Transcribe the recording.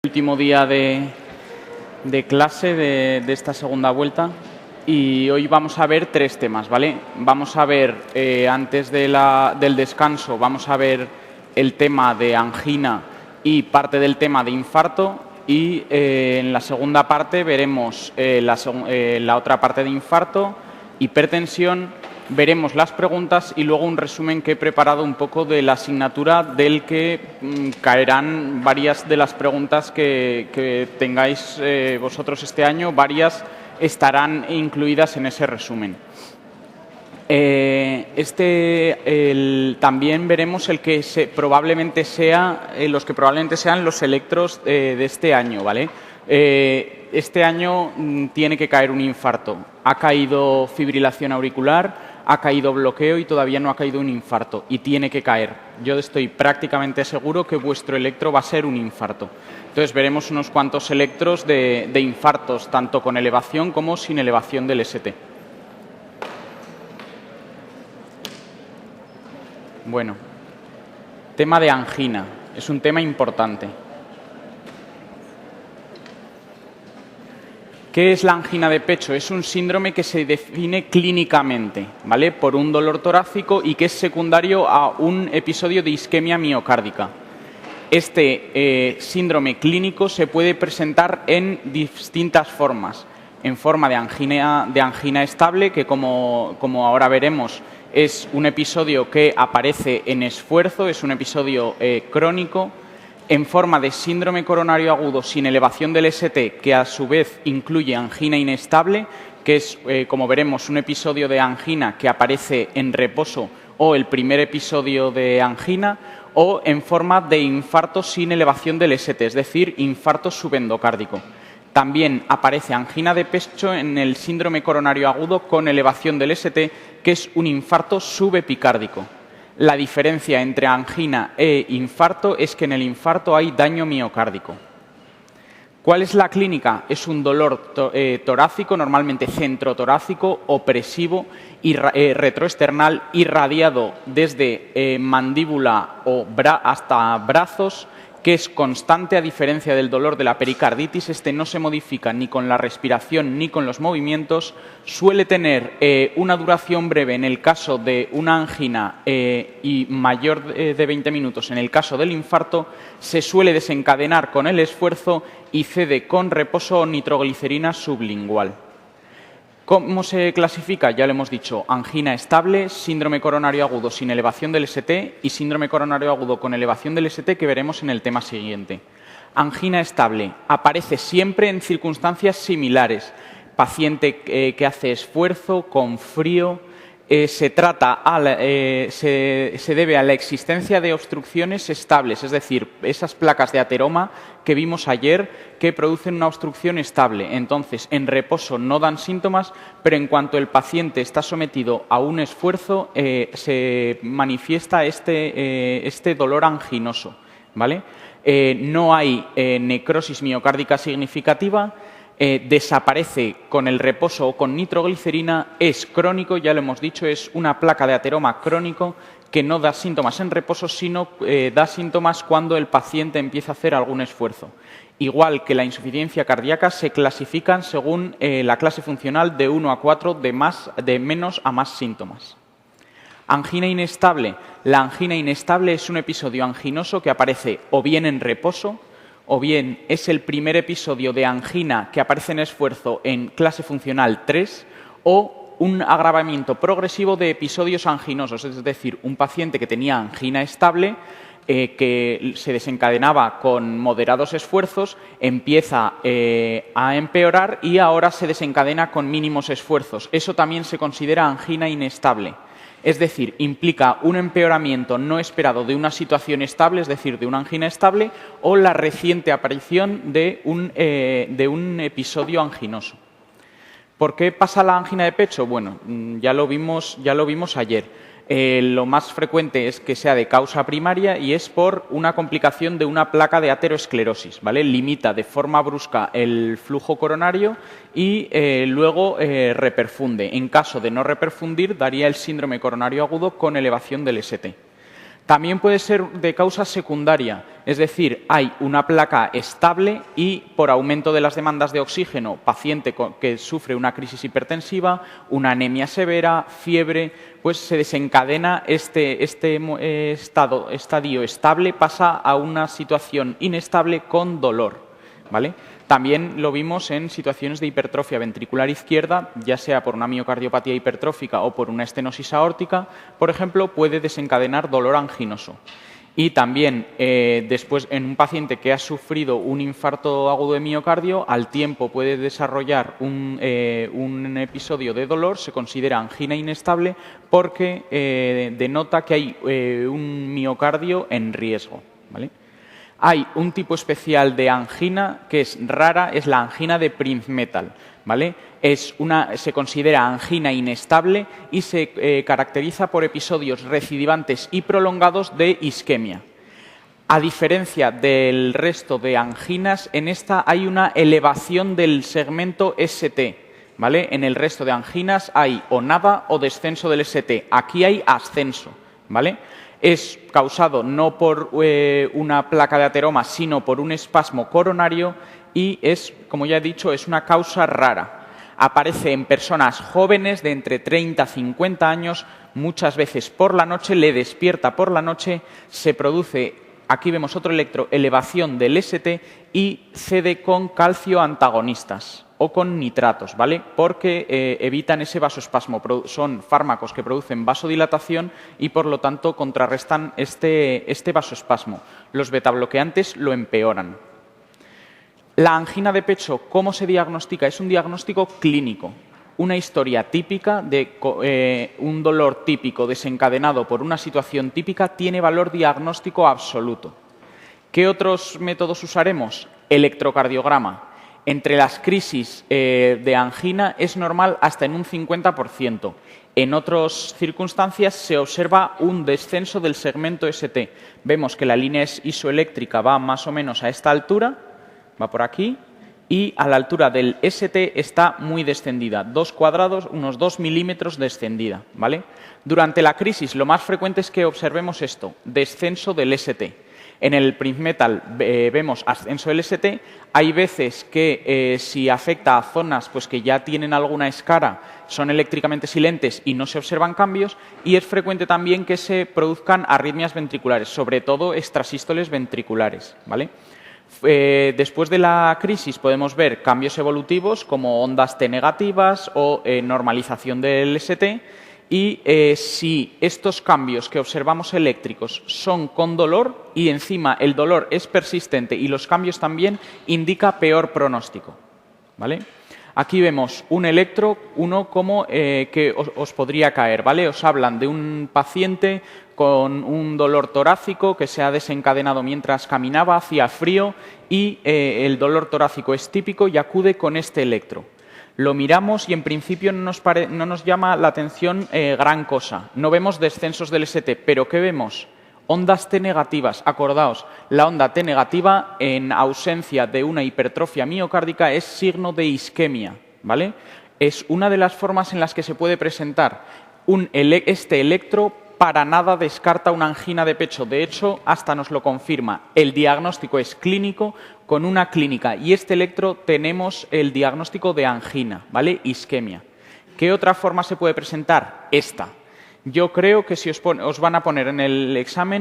Último día de clase de esta segunda vuelta y hoy vamos a ver tres temas, ¿vale? Vamos a ver, antes del descanso, vamos a ver el tema de angina y parte del tema de infarto y en la segunda parte veremos la otra parte de infarto, hipertensión. Veremos las preguntas y luego un resumen que he preparado un poco de la asignatura del que caerán varias de las preguntas que tengáis vosotros este año. Varias estarán incluidas en ese resumen. También veremos los que probablemente sean los electros de este año, ¿vale? Este año tiene que caer un infarto. Ha caído fibrilación auricular, ha caído bloqueo y todavía no ha caído un infarto y tiene que caer. Yo estoy prácticamente seguro que vuestro electro va a ser un infarto. Entonces veremos unos cuantos electros de infartos, tanto con elevación como sin elevación del ST. Bueno, tema de angina. Es un tema importante. ¿Qué es la angina de pecho? Es un síndrome que se define clínicamente, ¿vale? Por un dolor torácico y que es secundario a un episodio de isquemia miocárdica. Este síndrome clínico se puede presentar en distintas formas. En forma de angina estable, que como ahora veremos, es un episodio que aparece en esfuerzo, es un episodio crónico. En forma de síndrome coronario agudo sin elevación del ST, que a su vez incluye angina inestable, que es, como veremos, un episodio de angina que aparece en reposo o el primer episodio de angina, o en forma de infarto sin elevación del ST, es decir, infarto subendocárdico. También aparece angina de pecho en el síndrome coronario agudo con elevación del ST, que es un infarto subepicárdico. La diferencia entre angina e infarto es que en el infarto hay daño miocárdico. ¿Cuál es la clínica? Es un dolor torácico, normalmente centrotorácico, opresivo, retroesternal, irradiado desde mandíbula hasta brazos, que es constante a diferencia del dolor de la pericarditis. Este no se modifica ni con la respiración ni con los movimientos. Suele tener una duración breve en el caso de una angina y mayor de 20 minutos en el caso del infarto. Se suele desencadenar con el esfuerzo y cede con reposo o nitroglicerina sublingual. ¿Cómo se clasifica? Ya lo hemos dicho, angina estable, síndrome coronario agudo sin elevación del ST y síndrome coronario agudo con elevación del ST, que veremos en el tema siguiente. Angina estable aparece siempre en circunstancias similares. Paciente que hace esfuerzo, con frío. Se debe a la existencia de obstrucciones estables, es decir, esas placas de ateroma que vimos ayer que producen una obstrucción estable. Entonces, en reposo no dan síntomas, pero en cuanto el paciente está sometido a un esfuerzo, se manifiesta este dolor anginoso, ¿vale? No hay necrosis miocárdica significativa. Desaparece con el reposo o con nitroglicerina, es crónico, ya lo hemos dicho, es una placa de ateroma crónico que no da síntomas en reposo, sino da síntomas cuando el paciente empieza a hacer algún esfuerzo. Igual que la insuficiencia cardíaca, se clasifican según la clase funcional de 1 a 4, de menos a más síntomas. Angina inestable. La angina inestable es un episodio anginoso que aparece o bien en reposo, o bien es el primer episodio de angina que aparece en esfuerzo en clase funcional 3, o un agravamiento progresivo de episodios anginosos, es decir, un paciente que tenía angina estable, que se desencadenaba con moderados esfuerzos, empieza a empeorar y ahora se desencadena con mínimos esfuerzos. Eso también se considera angina inestable. Es decir, implica un empeoramiento no esperado de una situación estable, es decir, de una angina estable, o la reciente aparición de un episodio anginoso. ¿Por qué pasa la angina de pecho? Bueno, ya lo vimos ayer. Lo más frecuente es que sea de causa primaria y es por una complicación de una placa de ateroesclerosis, ¿vale? Limita de forma brusca el flujo coronario y luego reperfunde. En caso de no reperfundir, daría el síndrome coronario agudo con elevación del ST. También puede ser de causa secundaria, es decir, hay una placa estable y por aumento de las demandas de oxígeno, paciente que sufre una crisis hipertensiva, una anemia severa, fiebre, pues se desencadena este estadio estable, pasa a una situación inestable con dolor, ¿vale? También lo vimos en situaciones de hipertrofia ventricular izquierda, ya sea por una miocardiopatía hipertrófica o por una estenosis aórtica, por ejemplo, puede desencadenar dolor anginoso. Y también, después, en un paciente que ha sufrido un infarto agudo de miocardio, al tiempo puede desarrollar un episodio de dolor, se considera angina inestable porque denota que hay un miocardio en riesgo, ¿vale? Hay un tipo especial de angina que es rara, es la angina de Prinzmetal, ¿vale? Se considera angina inestable y se caracteriza por episodios recidivantes y prolongados de isquemia. A diferencia del resto de anginas, en esta hay una elevación del segmento ST, ¿vale? En el resto de anginas hay o nada o descenso del ST. Aquí hay ascenso, ¿vale? Es causado no por una placa de ateroma, sino por un espasmo coronario y es, como ya he dicho, es una causa rara. Aparece en personas jóvenes de entre 30 a 50 años, muchas veces por la noche, le despierta por la noche, se produce, aquí vemos otro electro, elevación del ST y cede con calcio antagonistas o con nitratos, ¿vale? Porque evitan ese vasoespasmo. Son fármacos que producen vasodilatación y, por lo tanto, contrarrestan este vasoespasmo. Los betabloqueantes lo empeoran. La angina de pecho, ¿cómo se diagnostica? Es un diagnóstico clínico. Una historia típica de un dolor típico desencadenado por una situación típica tiene valor diagnóstico absoluto. ¿Qué otros métodos usaremos? Electrocardiograma. Entre las crisis de angina es normal hasta en un 50%. En otras circunstancias se observa un descenso del segmento ST. Vemos que la línea isoeléctrica va más o menos a esta altura, va por aquí, y a la altura del ST está muy descendida, 2 cuadrados, unos 2 milímetros descendida, ¿vale? Durante la crisis lo más frecuente es que observemos esto, descenso del ST. En el Prinzmetal vemos ascenso del ST. Hay veces que si afecta a zonas pues, que ya tienen alguna escara, son eléctricamente silentes y no se observan cambios. Y es frecuente también que se produzcan arritmias ventriculares, sobre todo extrasístoles ventriculares, ¿vale? Después de la crisis podemos ver cambios evolutivos como ondas T negativas o normalización del ST. Y si estos cambios que observamos eléctricos son con dolor y encima el dolor es persistente y los cambios también, indica peor pronóstico, ¿vale? Aquí vemos un electro, uno como que os podría caer, ¿vale? Os hablan de un paciente con un dolor torácico que se ha desencadenado mientras caminaba, hacía frío y el dolor torácico es típico y acude con este electro. Lo miramos y en principio no nos llama la atención gran cosa. No vemos descensos del ST, pero ¿qué vemos? Ondas T negativas. Acordaos, la onda T negativa en ausencia de una hipertrofia miocárdica es signo de isquemia, ¿vale? Es una de las formas en las que se puede presentar este electro. Para nada descarta una angina de pecho. De hecho, hasta nos lo confirma. El diagnóstico es clínico con una clínica. Y este electro tenemos el diagnóstico de angina, ¿vale? Isquemia. ¿Qué otra forma se puede presentar? Esta. Yo creo que si os van a poner en el examen